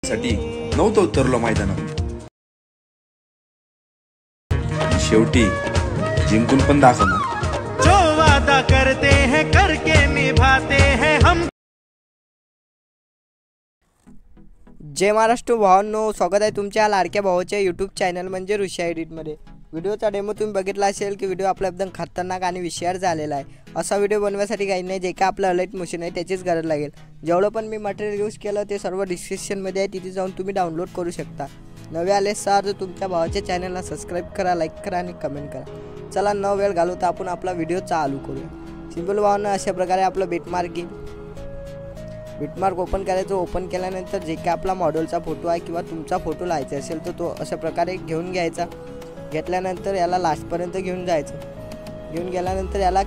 साठी नव्हतं उतरलो मैदानात। शेवटी जिंकून पण दाखवणार। जो वादा करते हैं करके निभाते हैं हम। जय महाराष्ट्र भावांनो, स्वागत आहे तुमच्या लाडक्या भावाच्या यूट्यूब चॅनल म्हणजे ऋषी एडिटमध्ये। व्हिडिओचा डेमो तुम्ही बघितला असेल की व्हिडिओ आपला एकदम खतरनाक आणि विषयावर झालेला आहे। असा व्हिडिओ बनवण्यासाठी काही नाही, जे काय आपलं अलाइट मशीन आहे त्याचीच गरज लागेल। जेवढं पण मी मटेरियल यूज केलं ते सर्व डिस्क्रिप्शनमध्ये आहे, तिथे जाऊन तुम्ही डाउनलोड करू शकता। नवे आले तर तुमच्या भावाच्या चॅनलला सबस्क्राईब करा, लाईक करा आणि कमेंट करा। चला न वेळ घालवता आपण आपला व्हिडिओ चालू करूया। सिंपल भावांनो, अशा प्रकारे आपलं बिटमार्क ओपन करायचं। ओपन केल्यानंतर जे काय आपला मॉडेलचा फोटो आहे किंवा तुमचा फोटो लावायचा असेल तर तो अशा प्रकारे घेऊन घ्यायचा। घेतल्यानंतर याला लास्टपर्यंत घेऊन जायचं। घेऊन गेल्यानंतर याला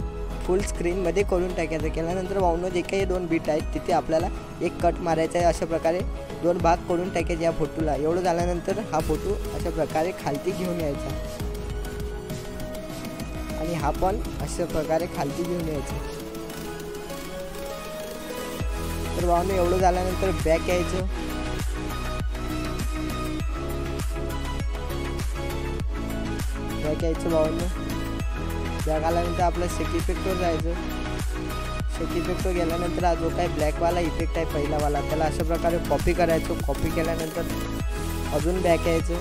फुल स्क्रीनमध्ये करून टाकायचं। केल्यानंतर भावनो जे काही दोन बीट आहेत तिथे आपल्याला एक कट मारायचा आहे। अशा प्रकारे दोन भाग करून टाकायचे या फोटोला। एवढं झाल्यानंतर हा फोटो अशा प्रकारे खालती घेऊन यायचा आणि हा पण अशा प्रकारे खालती घेऊन यायचा। तर भावनो एवढं झाल्यानंतर बॅक यायचं। भावनो बॅक आल्यानंतर आपलं शेक इफेक्टवर जायचं। शेक इफेक्टवर गेल्यानंतर हा जो काही ब्लॅकवाला इफेक्ट आहे पहिलावाला त्याला अशा प्रकारे कॉपी करायचं। कॉपी केल्यानंतर अजून बॅक यायचं।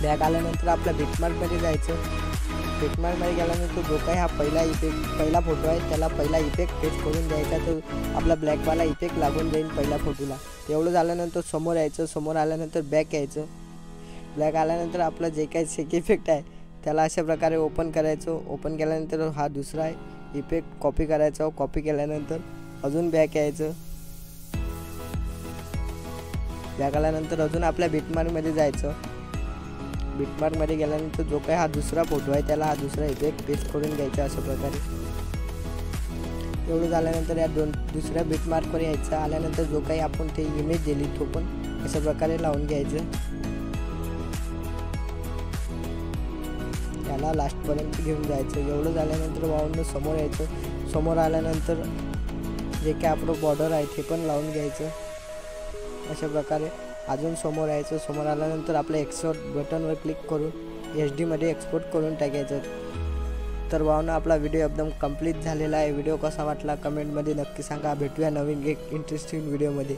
बॅक आल्यानंतर आपल्या बिटमार्कमध्ये जायचं। बिटमार्कमध्ये गेल्यानंतर जो काही हा पहिला फोटो आहे त्याला पहिला इफेक्ट पेस्ट करून द्यायचा, तर आपला ब्लॅकवाला इफेक्ट लागून जाईल पहिल्या फोटोला। एवढं झाल्यानंतर समोर यायचं। समोर आल्यानंतर बॅक यायचं। बॅक आल्यानंतर आपलं जे काही शेक इफेक्ट आहे त्याला अशा प्रकारे ओपन करायचं। ओपन केल्यानंतर हा दुसरा इफेक्ट कॉपी करायचा। कॉपी केल्यानंतर अजून बॅक यायचं। बॅक आल्यानंतर अजून आपल्या बिटमार्कमध्ये जायचं। बिटमार्कमध्ये गेल्यानंतर जो काही हा दुसरा फोटो आहे त्याला हा दुसरा इफेक्ट पेस्ट करून घ्यायचा अशा प्रकारे। एवढं झाल्यानंतर या दुसऱ्या बिटमार्कवर यायचं। आल्यानंतर जो काही आपण ते इमेज दिली तो पण अशा प्रकारे लावून घ्यायचं। त्याला लास्टपर्यंत घेऊन जायचं। एवढं झाल्यानंतर भावांनो समोर यायचं। समोर आल्यानंतर जे काही आपलं बॉर्डर आहे ते पण लावून घ्यायचं अशा प्रकारे। अजून समोर यायचं। समोर आल्यानंतर आपल्या एक्सपोर्ट बटनवर क्लिक करून HD मध्ये एक्सपोर्ट करून टाकायचं। तर भावनो आपला व्हिडिओ एकदम कंप्लीट झालेला आहे। व्हिडिओ कसा वाटला कमेंटमध्ये नक्की सांगा। भेटूया नवीन एक इंटरेस्टिंग व्हिडिओमध्ये।